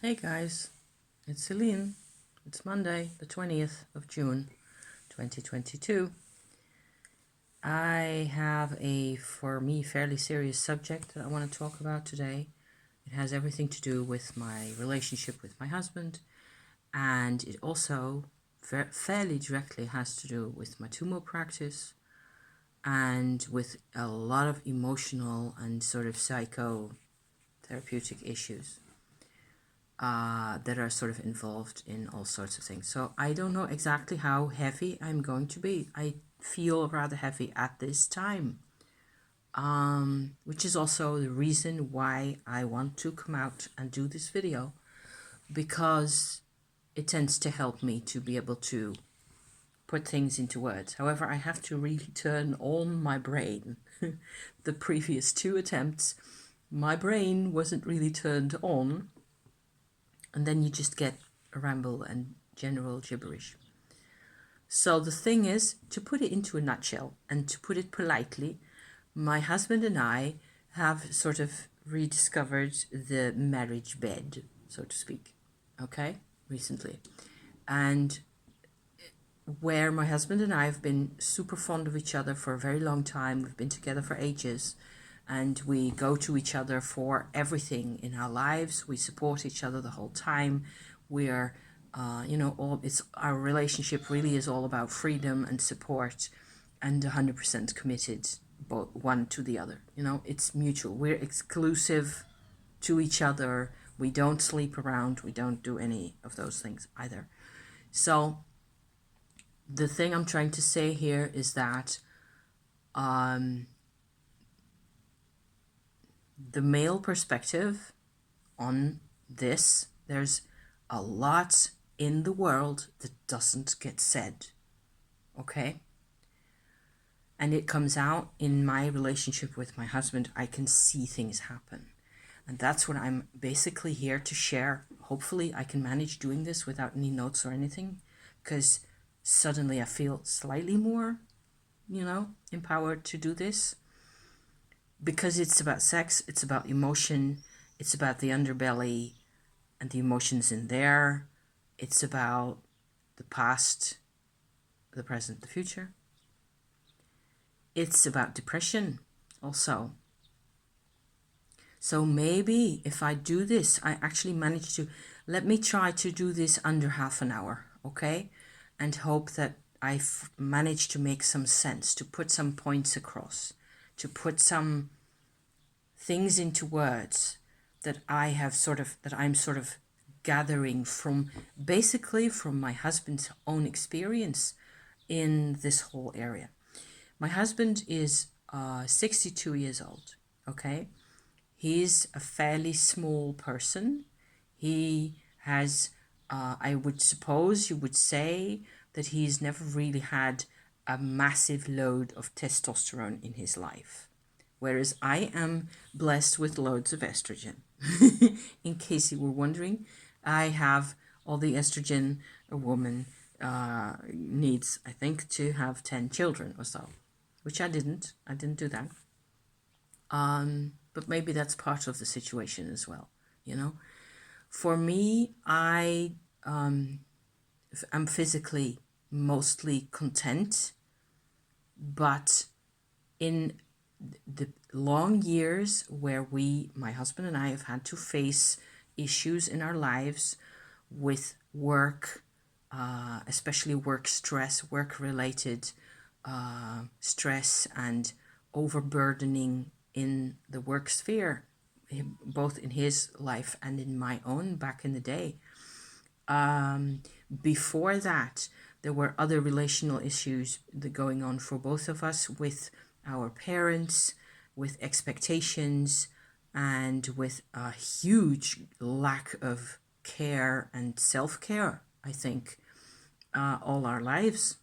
Hey guys, it's Celine. It's Monday, the 20th of June, 2022. I have a, for me, fairly serious subject that I want to talk about today. It has everything to do with my relationship with my husband, and it also fairly directly has to do with my tumor practice and with a lot of emotional and sort of psychotherapeutic issues that are sort of involved in all sorts of things. So I don't know exactly how heavy I'm going to be. I feel rather heavy at this time, which is also the reason why I want to come out and do this video, because it tends to help me to be able to put things into words. However, I have to really turn on my brain. The previous two attempts, my brain wasn't really turned on, and then you just get a ramble and general gibberish. So the thing is, to put it into a nutshell and to put it politely, my husband and I have sort of rediscovered the marriage bed, so to speak, okay, recently. And where my husband and I have been super fond of each other for a very long time, we've been together for ages, and we go to each other for everything in our lives. We support each other the whole time. We're, it's our relationship really is all about freedom and support, and 100% committed, both one to the other. It's mutual. We're exclusive to each other. We don't sleep around. We don't do any of those things either. So the thing I'm trying to say here is that the male perspective on this, there's a lot in the world that doesn't get said, okay? And it comes out in my relationship with my husband. I can see things happen. And that's what I'm basically here to share. Hopefully I can manage doing this without any notes or anything, because suddenly I feel slightly more, empowered to do this. Because it's about sex, it's about emotion, it's about the underbelly and the emotions in there. It's about the past, the present, the future. It's about depression also. So maybe if I do this, I actually manage to, let me try to do this under half an hour, okay? And hope that I've managed to make some sense, to put some points across, to put some things into words that I'm sort of gathering from, basically from my husband's own experience in this whole area. My husband is 62 years old, okay? He's a fairly small person. He has, I would suppose you would say that he's never really had a massive load of testosterone in his life. Whereas I am blessed with loads of estrogen. In case you were wondering, I have all the estrogen a woman needs, I think, to have 10 children or so, which I didn't. I didn't do that. But maybe that's part of the situation as well, For me, I'm physically mostly content, but in the long years where my husband and I have had to face issues in our lives with work, especially work stress, work-related stress and overburdening in the work sphere, both in his life and in my own back in the day. Before that, there were other relational issues going on for both of us with our parents, with expectations, and with a huge lack of care and self-care, I think, all our lives.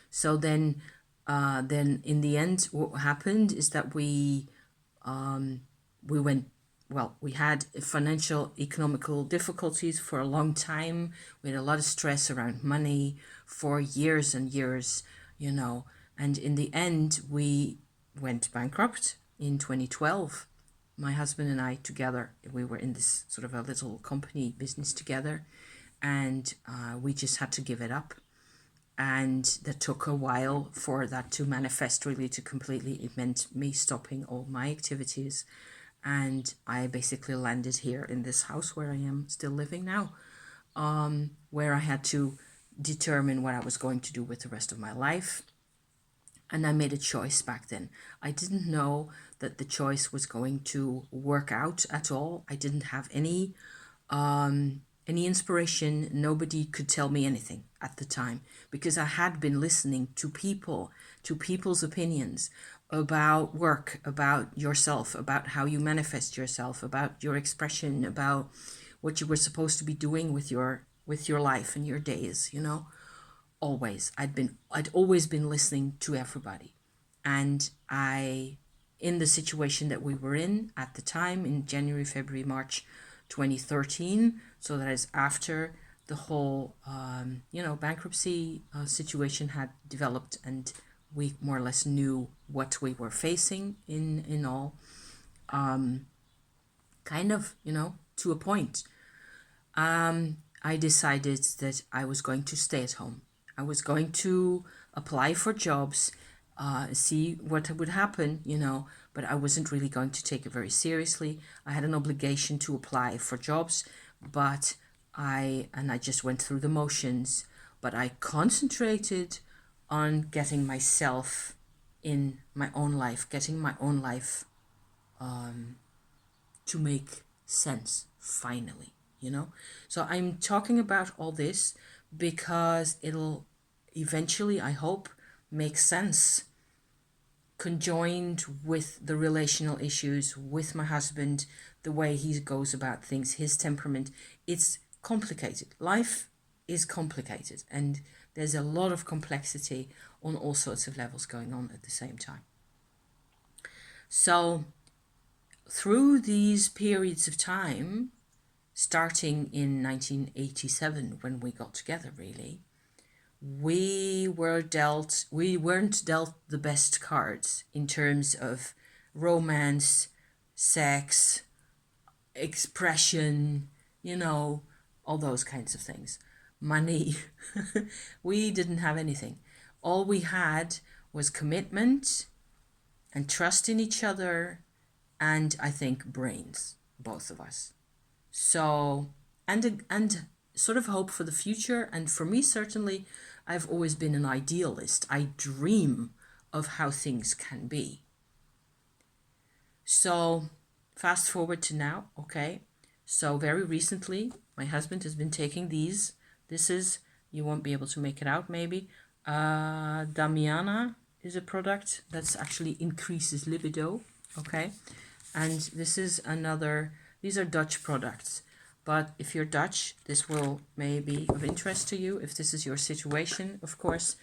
So then in the end, what happened is that we had financial, economical difficulties for a long time. We had a lot of stress around money for years and years, and in the end, we went bankrupt in 2012. my husband and I together, we were in this sort of a little company business together, and we just had to give it up. And that took a while for that to manifest really to completely. It meant me stopping all my activities, and I basically landed here in this house where I am still living now, where I had to determine what I was going to do with the rest of my life. And I made a choice back then. I didn't know that the choice was going to work out at all. I didn't have any inspiration. Nobody could tell me anything at the time, because I had been listening to people, to people's opinions about work, about yourself, about how you manifest yourself, about your expression, about what you were supposed to be doing with your life and your days, you know. I'd always been listening to everybody. And in the situation that we were in at the time, in January, February, March 2013, so that is after the whole bankruptcy situation had developed, and we more or less knew what we were facing in all, kind of, to a point. I decided that I was going to stay at home. I was going to apply for jobs, see what would happen, but I wasn't really going to take it very seriously. I had an obligation to apply for jobs, but I just went through the motions, but I concentrated on getting myself in my own life, getting my own life to make sense finally, So I'm talking about all this because it'll eventually, I hope, make sense, conjoined with the relational issues with my husband, the way he goes about things, his temperament. It's complicated. Life is complicated, and there's a lot of complexity on all sorts of levels going on at the same time. So through these periods of time, starting in 1987, when we got together, really, we weren't dealt the best cards in terms of romance, sex, expression, all those kinds of things. Money. We didn't have anything. All we had was commitment and trust in each other, and I think brains, both of us. So, and sort of hope for the future. And for me, certainly, I've always been an idealist. I dream of how things can be. So fast forward to now, okay? So very recently, my husband has been taking these. This is, you won't be able to make it out maybe. Damiana is a product that's actually increases libido, okay? And this is another, these are Dutch products. But if you're Dutch, this will may be of interest to you if this is your situation, of course.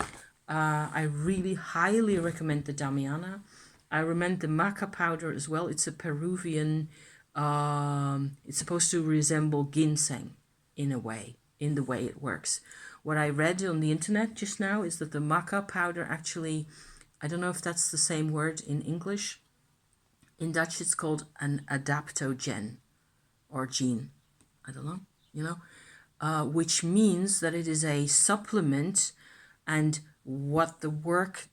I really highly recommend the Damiana. I recommend the Maca powder as well. It's a Peruvian, it's supposed to resemble ginseng in a way, in the way it works. What I read on the internet just now is that the Maca powder actually, I don't know if that's the same word in English. In Dutch, it's called an adaptogen or gene. I don't know, which means that it is a supplement, and what the work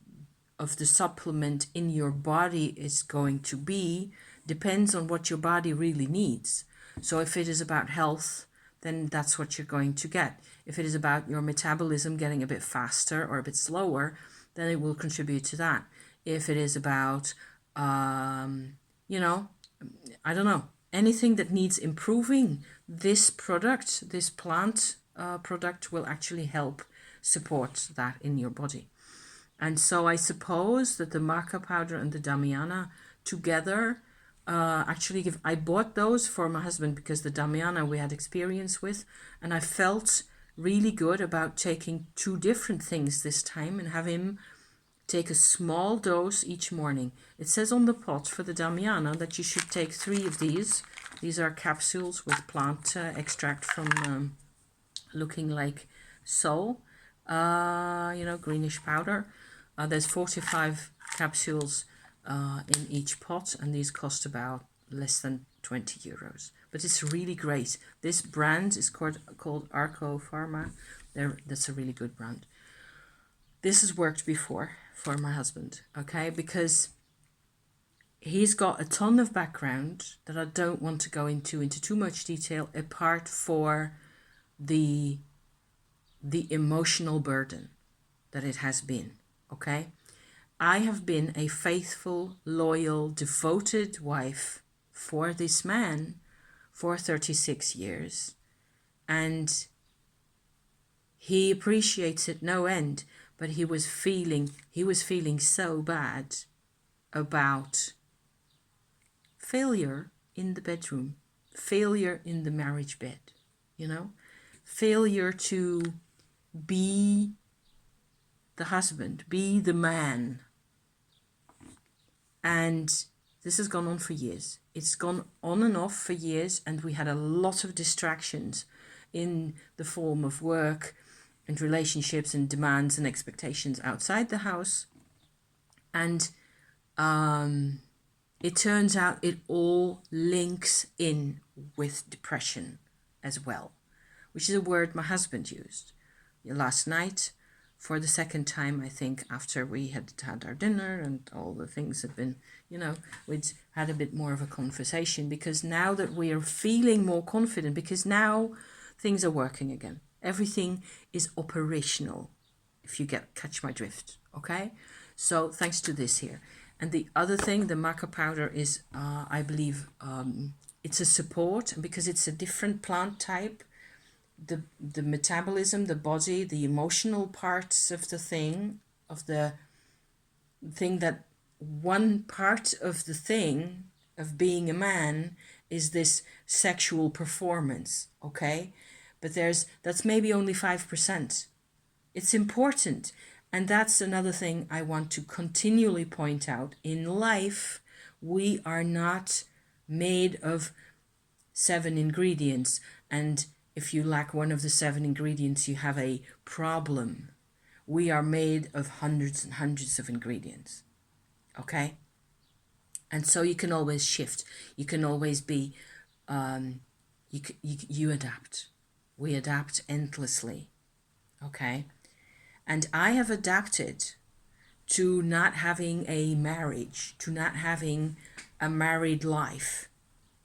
of the supplement in your body is going to be depends on what your body really needs. So if it is about health, then that's what you're going to get. If it is about your metabolism getting a bit faster or a bit slower, then it will contribute to that. If it is about, I don't know, anything that needs improving, this product, this plant product will actually help support that in your body. And so I suppose that the Maca powder and the Damiana together actually I bought those for my husband because the Damiana we had experience with, and I felt really good about taking two different things this time and have him take a small dose each morning. It says on the pot for the Damiana that you should take 3 of these. These are capsules with plant extract from looking like so, greenish powder. There's 45 capsules in each pot, and these cost about less than 20 euros. But it's really great. This brand is called Arco Pharma. That's a really good brand. This has worked before for my husband, okay? Because he's got a ton of background that I don't want to go into too much detail, apart for the emotional burden that it has been, okay? I have been a faithful, loyal, devoted wife for this man for 36 years, and he appreciates it no end, but he was feeling so bad about failure in the bedroom, failure in the marriage bed, you know, failure to be the husband, be the man. And this has gone on for years. It's gone on and off for years, and we had a lot of distractions in the form of work and relationships and demands and expectations outside the house. And it turns out it all links in with depression as well, which is a word my husband used last night for the second time, I think, after we had had our dinner and all the things had been, you know, we'd had a bit more of a conversation, because now that we are feeling more confident, because now things are working again. Everything is operational, if you catch my drift, okay? So thanks to this here. And the other thing, the Maca powder, is, I believe, it's a support, because it's a different plant type. The metabolism, the body, the emotional parts of the thing that one part of the thing of being a man is this sexual performance, okay? But that's maybe only 5%. It's important. And that's another thing I want to continually point out. In life, we are not made of 7 ingredients, and if you lack one of the 7 ingredients, you have a problem. We are made of hundreds and hundreds of ingredients, okay? And so you can always shift. You can always be, you adapt. We adapt endlessly, okay? And I have adapted to not having a marriage, to not having a married life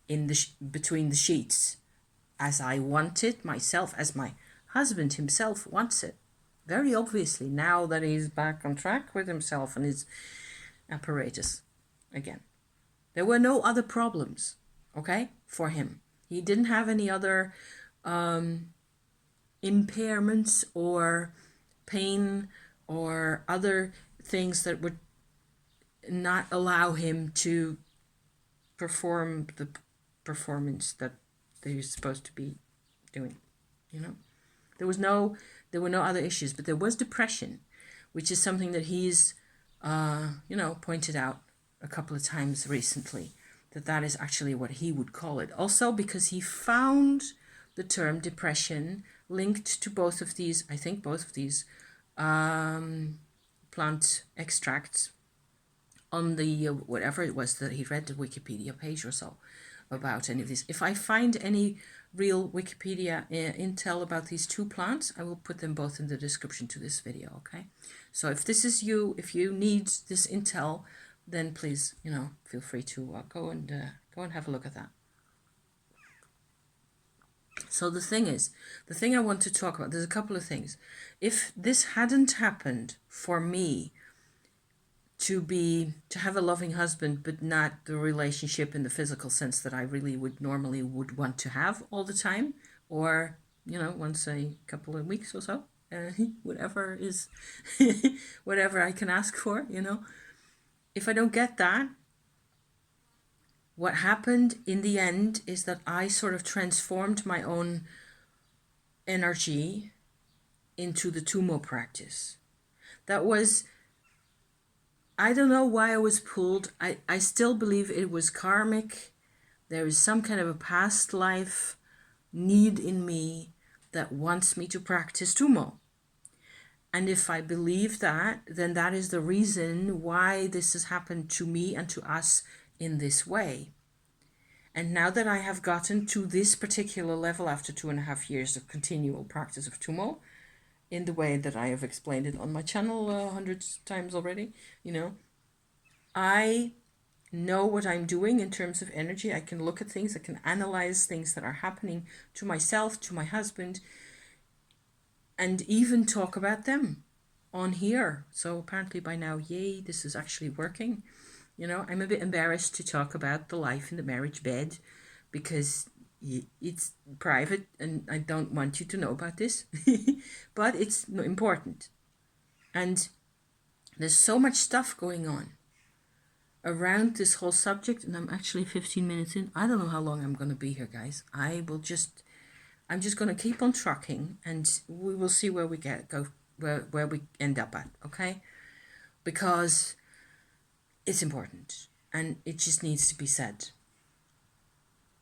in between the sheets, as I want it myself, as my husband himself wants it. Very obviously, now that he's back on track with himself and his apparatus again. There were no other problems, okay, for him. He didn't have any other impairments or pain or other things that would not allow him to perform the performance that they're supposed to be doing, you know. There were no other issues, but there was depression, which is something that he's, pointed out a couple of times recently, that is actually what he would call it. Also because he found the term depression linked to both of these plant extracts on the whatever it was that he read, the Wikipedia page or so about any of these. If I find any real Wikipedia intel about these 2 plants, I will put them both in the description to this video, okay? So if this is you, if you need this intel, then please, feel free to go and have a look at that. So the thing I want to talk about, there's a couple of things. If this hadn't happened for me to have a loving husband, but not the relationship in the physical sense that I really would normally want to have all the time, or, once a couple of weeks or so, whatever is, whatever I can ask for, If I don't get that, what happened in the end is that I sort of transformed my own energy into the Tumo practice. That was, I don't know why I was pulled. I still believe it was karmic. There is some kind of a past life need in me that wants me to practice Tumo. And if I believe that, then that is the reason why this has happened to me and to us in this way. And now that I have gotten to this particular level after 2.5 years of continual practice of Tumo, in the way that I have explained it on my channel 100 times already, I know what I'm doing in terms of energy. I can look at things, I can analyze things that are happening to myself, to my husband, and even talk about them on here. So apparently by now, yay, this is actually working. I'm a bit embarrassed to talk about the life in the marriage bed because it's private and I don't want you to know about this, but it's important. And there's so much stuff going on around this whole subject, and I'm actually 15 minutes in. I don't know how long I'm going to be here, guys. I'm just going to keep on trucking, and we will see where we where we end up at, okay? Because it's important, and it just needs to be said.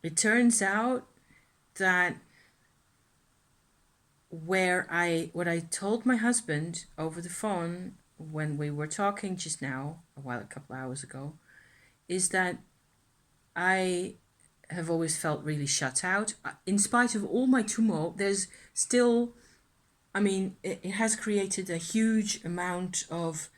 It turns out that what I told my husband over the phone when we were talking just now, a couple hours ago, is that I have always felt really shut out. In spite of all my tumult, there's still, it has created a huge amount of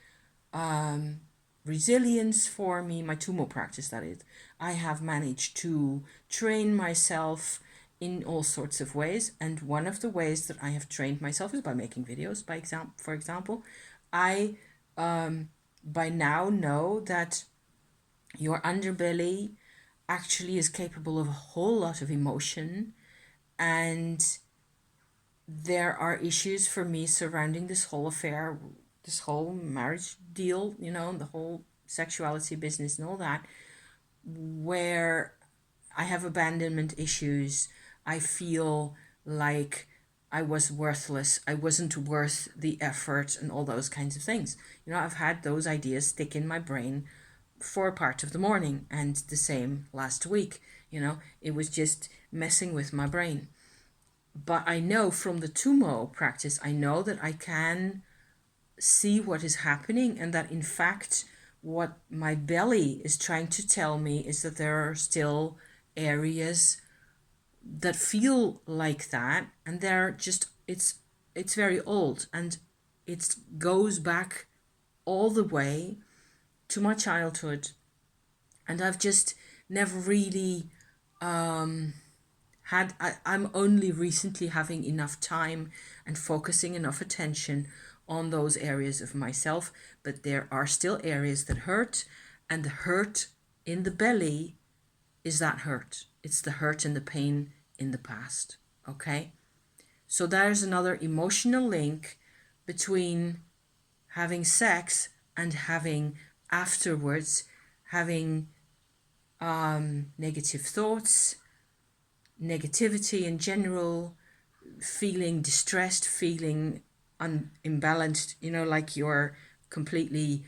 resilience for me, my tumult practice, that is. I have managed to train myself in all sorts of ways, and one of the ways that I have trained myself is by making videos. For example, I by now know that your underbelly actually is capable of a whole lot of emotion, and there are issues for me surrounding this whole affair, this whole marriage deal, the whole sexuality business and all that, where I have abandonment issues. I feel like I was worthless. I wasn't worth the effort and all those kinds of things. I've had those ideas stick in my brain for part of the morning, and the same last week. It was just messing with my brain. But I know from the Tumo practice, I know that I can see what is happening, and that in fact what my belly is trying to tell me is that there are still areas that feel like that, and they're just it's very old, and it goes back all the way to my childhood, and I've just never really I'm only recently having enough time and focusing enough attention on those areas of myself, but there are still areas that hurt, and the hurt in the belly is that hurt. It's the hurt and the pain in the past, okay? So there's another emotional link between having sex and having afterwards having negative thoughts, negativity in general, feeling distressed, feeling imbalanced, like you're completely,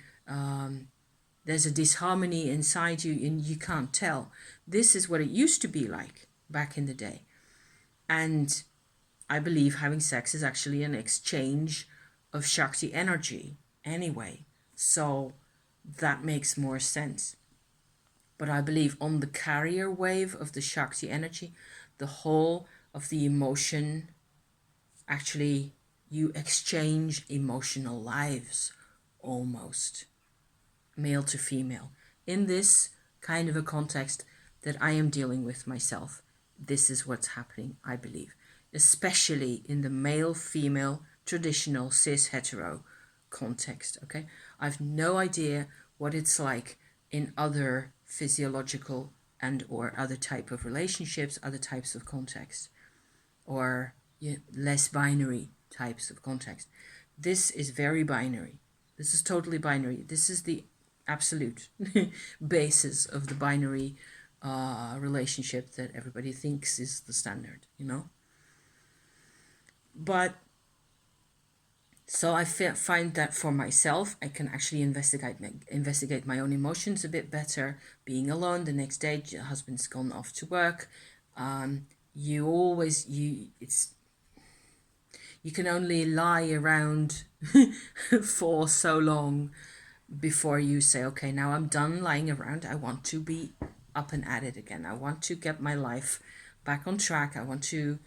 there's a disharmony inside you and you can't tell. This is what it used to be like back in the day. And I believe having sex is actually an exchange of Shakti energy anyway. So that makes more sense. But I believe on the carrier wave of the Shakti energy, the whole of the emotion, actually you exchange emotional lives almost, male to female. In this kind of a context that I am dealing with myself, this is what's happening, I believe, especially in the male-female traditional cis-hetero context, okay? I've no idea what it's like in other physiological and or other type of relationships, other types of context, or less binary types of context. This is very binary. This is totally binary. This is the absolute basis of the binary relationship that everybody thinks is the standard, But so I find that for myself, I can actually investigate my own emotions a bit better. Being alone the next day, your husband's gone off to work. You can only lie around for so long before you say, okay, now I'm done lying around. I want to be up and at it again. I want to get my life back on track. I want to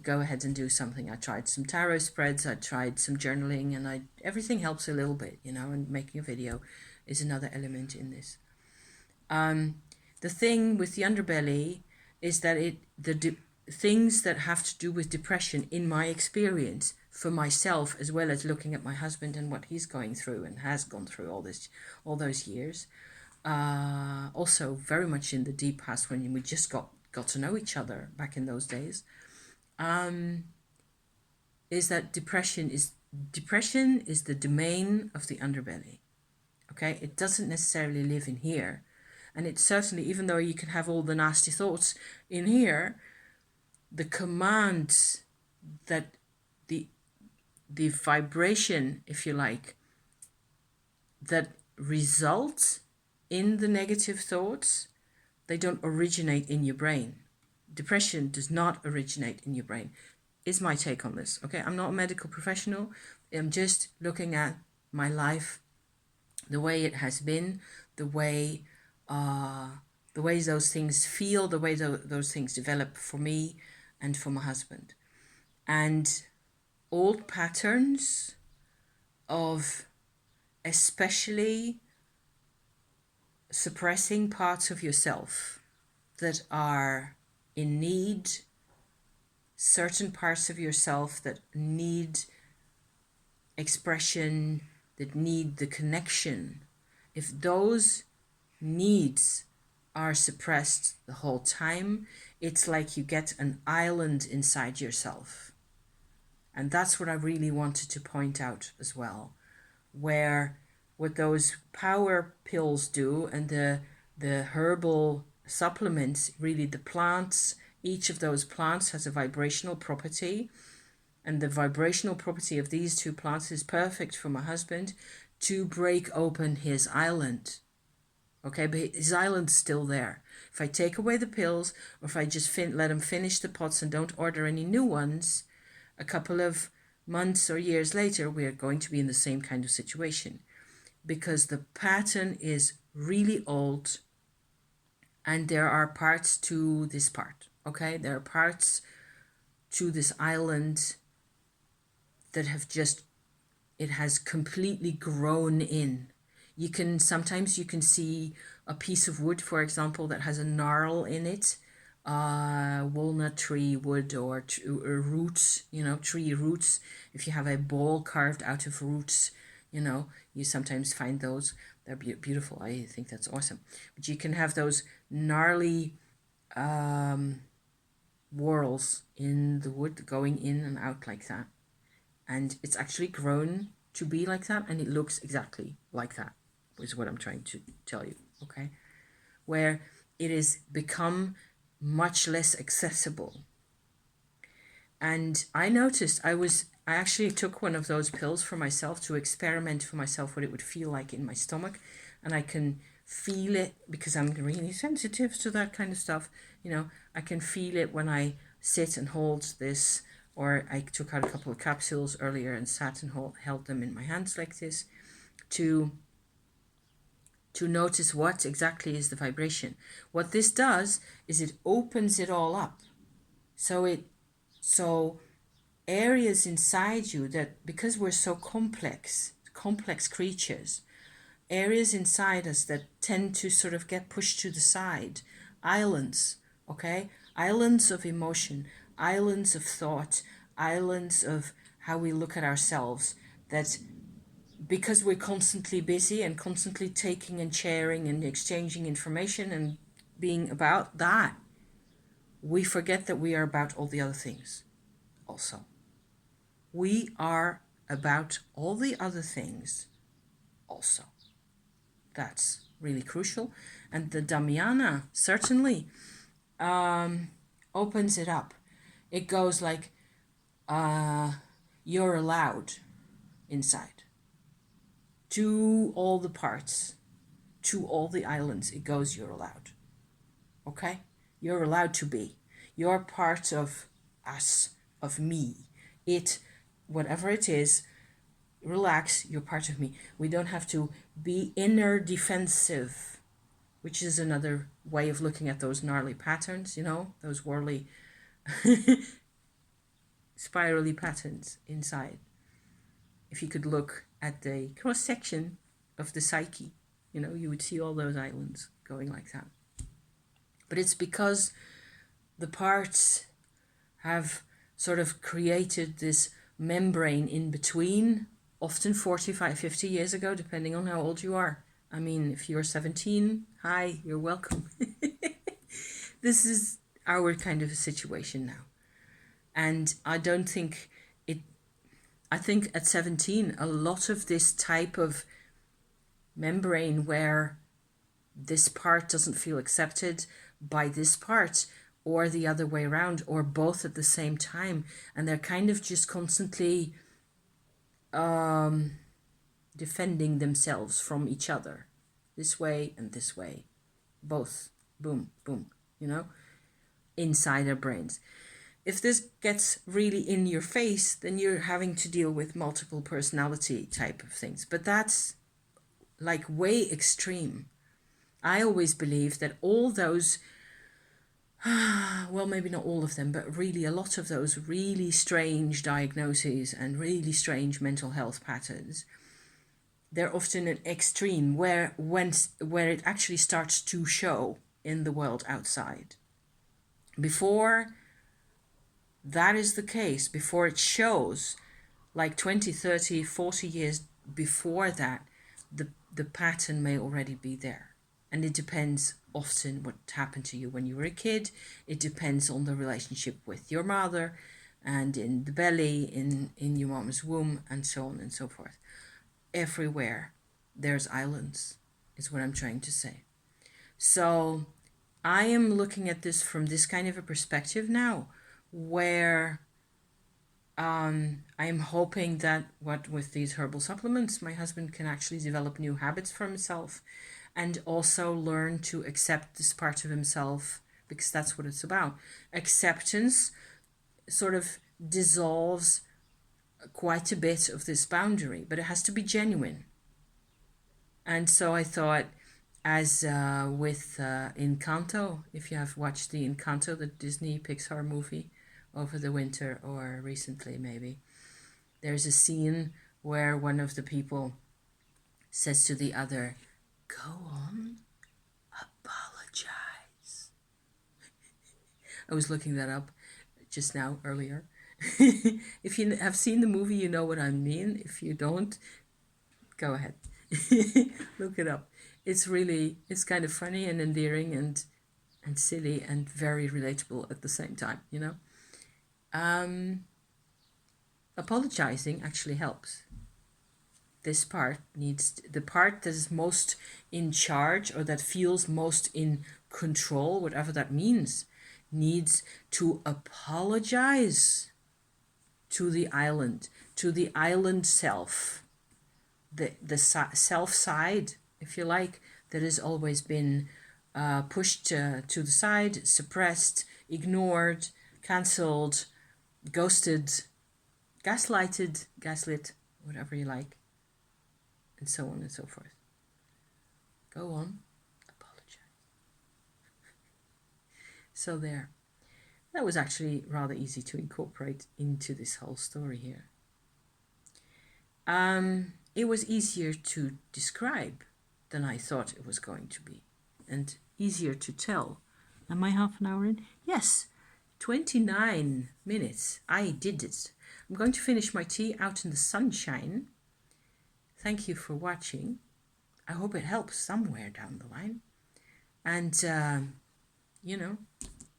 go ahead and do something. I tried some tarot spreads, I tried some journaling, and everything helps a little bit, you know, and making a video is another element in this. The thing with the underbelly is that things that have to do with depression, in my experience, for myself, as well as looking at my husband and what he's going through and has gone through all those years, also very much in the deep past when we just got to know each other back in those days, is that depression is the domain of the underbelly. Okay, it doesn't necessarily live in here, and it certainly, even though you can have all the nasty thoughts in here, the commands that the vibration, if you like, that result in the negative thoughts, they don't originate in your brain. Depression does not originate in your brain, is my take on this. Okay, I'm not a medical professional. I'm just looking at my life, the way it has been, the way those things feel, the way those things develop for me and for my husband. And old patterns of especially suppressing parts of yourself that are in need, certain parts of yourself that need expression, that need the connection. If those needs are suppressed the whole time, it's like you get an island inside yourself. And that's what I really wanted to point out as well, where what those power pills do and the herbal supplements, really the plants, each of those plants has a vibrational property, and the vibrational property of these two plants is perfect for my husband to break open his island. Okay, but his island's still there. If I take away the pills, or if I just let him finish the pots and don't order any new ones, a couple of months or years later, we are going to be in the same kind of situation, because the pattern is really old, and there are parts to this part. Okay, there are parts to this island that have just, it has completely grown in. Sometimes you can see a piece of wood, for example, that has a gnarl in it, walnut tree wood, or roots, you know, tree roots. If you have a ball carved out of roots, you know, you sometimes find those. They're beautiful. I think that's awesome. But you can have those gnarly whorls in the wood going in and out like that. And it's actually grown to be like that, and it looks exactly like that, is what I'm trying to tell you, okay? Where it has become much less accessible. And I noticed I actually took one of those pills for myself to experiment for myself what it would feel like in my stomach, and I can feel it because I'm really sensitive to that kind of stuff. You know, I can feel it when I sit and hold this, or I took out a couple of capsules earlier and sat and held them in my hands like this to notice what exactly is the vibration. What this does is it opens it all up. So areas inside you that, because we're so complex creatures, areas inside us that tend to sort of get pushed to the side, islands, okay? Islands of emotion, islands of thought, islands of how we look at ourselves, that because we're constantly busy and constantly taking and sharing and exchanging information and being about that, we forget that we are about all the other things also. We are about all the other things also. That's really crucial. And the Damiana certainly opens it up. It goes like, you're allowed inside. To all the parts, to all the islands, it goes, you're allowed. Okay? You're allowed to be. You're part of us, of me. It, whatever it is, relax, you're part of me. We don't have to be inner defensive. which is another way of looking at those gnarly patterns, you know, those whirly, spirally patterns inside. If you could look at the cross-section of the psyche, you know, you would see all those islands going like that. But it's because the parts have sort of created this membrane in between, often 45, 50 years ago, depending on how old you are. I mean, if you're 17, hi, you're welcome. This is our kind of a situation now. And I don't think it, I think at 17, a lot of this type of membrane where this part doesn't feel accepted by this part, or the other way around, or both at the same time, and they're kind of just constantly defending themselves from each other, this way and this way, both, boom, boom, you know, inside their brains. If this gets really in your face, then you're having to deal with multiple personality type of things, but that's like way extreme. I always believe that all those, well, maybe not all of them, but really a lot of those really strange diagnoses and really strange mental health patterns, they're often an extreme where it actually starts to show in the world outside. Before that is the case, before it shows, like 20, 30, 40 years before that, the pattern may already be there. And it depends often what happened to you when you were a kid. It depends on the relationship with your mother and in the belly, in your mom's womb, and so on and so forth. Everywhere there's islands, is what I'm trying to say. So I am looking at this from this kind of a perspective now, where I am hoping that with these herbal supplements, my husband can actually develop new habits for himself and also learn to accept this part of himself, because that's what it's about. Acceptance sort of dissolves quite a bit of this boundary, but it has to be genuine. And so I thought, as with Encanto, if you have watched the Encanto, the Disney Pixar movie over the winter or recently maybe, there's a scene where one of the people says to the other, "Go on, apologize." I was looking that up just now, earlier. If you have seen the movie, you know what I mean. If you don't, go ahead. Look it up. It's kind of funny and endearing and silly and very relatable at the same time, you know. Apologizing actually helps. This part the part that is most in charge, or that feels most in control, whatever that means, needs to apologize to the island self, the self side, if you like, that has always been pushed to the side, suppressed, ignored, cancelled, ghosted, gaslighted, gaslit, whatever you like, and so on and so forth. Go on, apologize. So there. That was actually rather easy to incorporate into this whole story here. It was easier to describe than I thought it was going to be, and easier to tell. Am I half an hour in? Yes, 29 minutes. I did it. I'm going to finish my tea out in the sunshine. Thank you for watching. I hope it helps somewhere down the line. And, you know,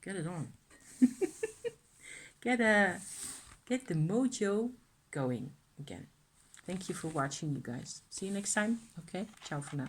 get it on. Get the mojo going again. Thank you for watching, you guys. See you next time. Okay, ciao for now.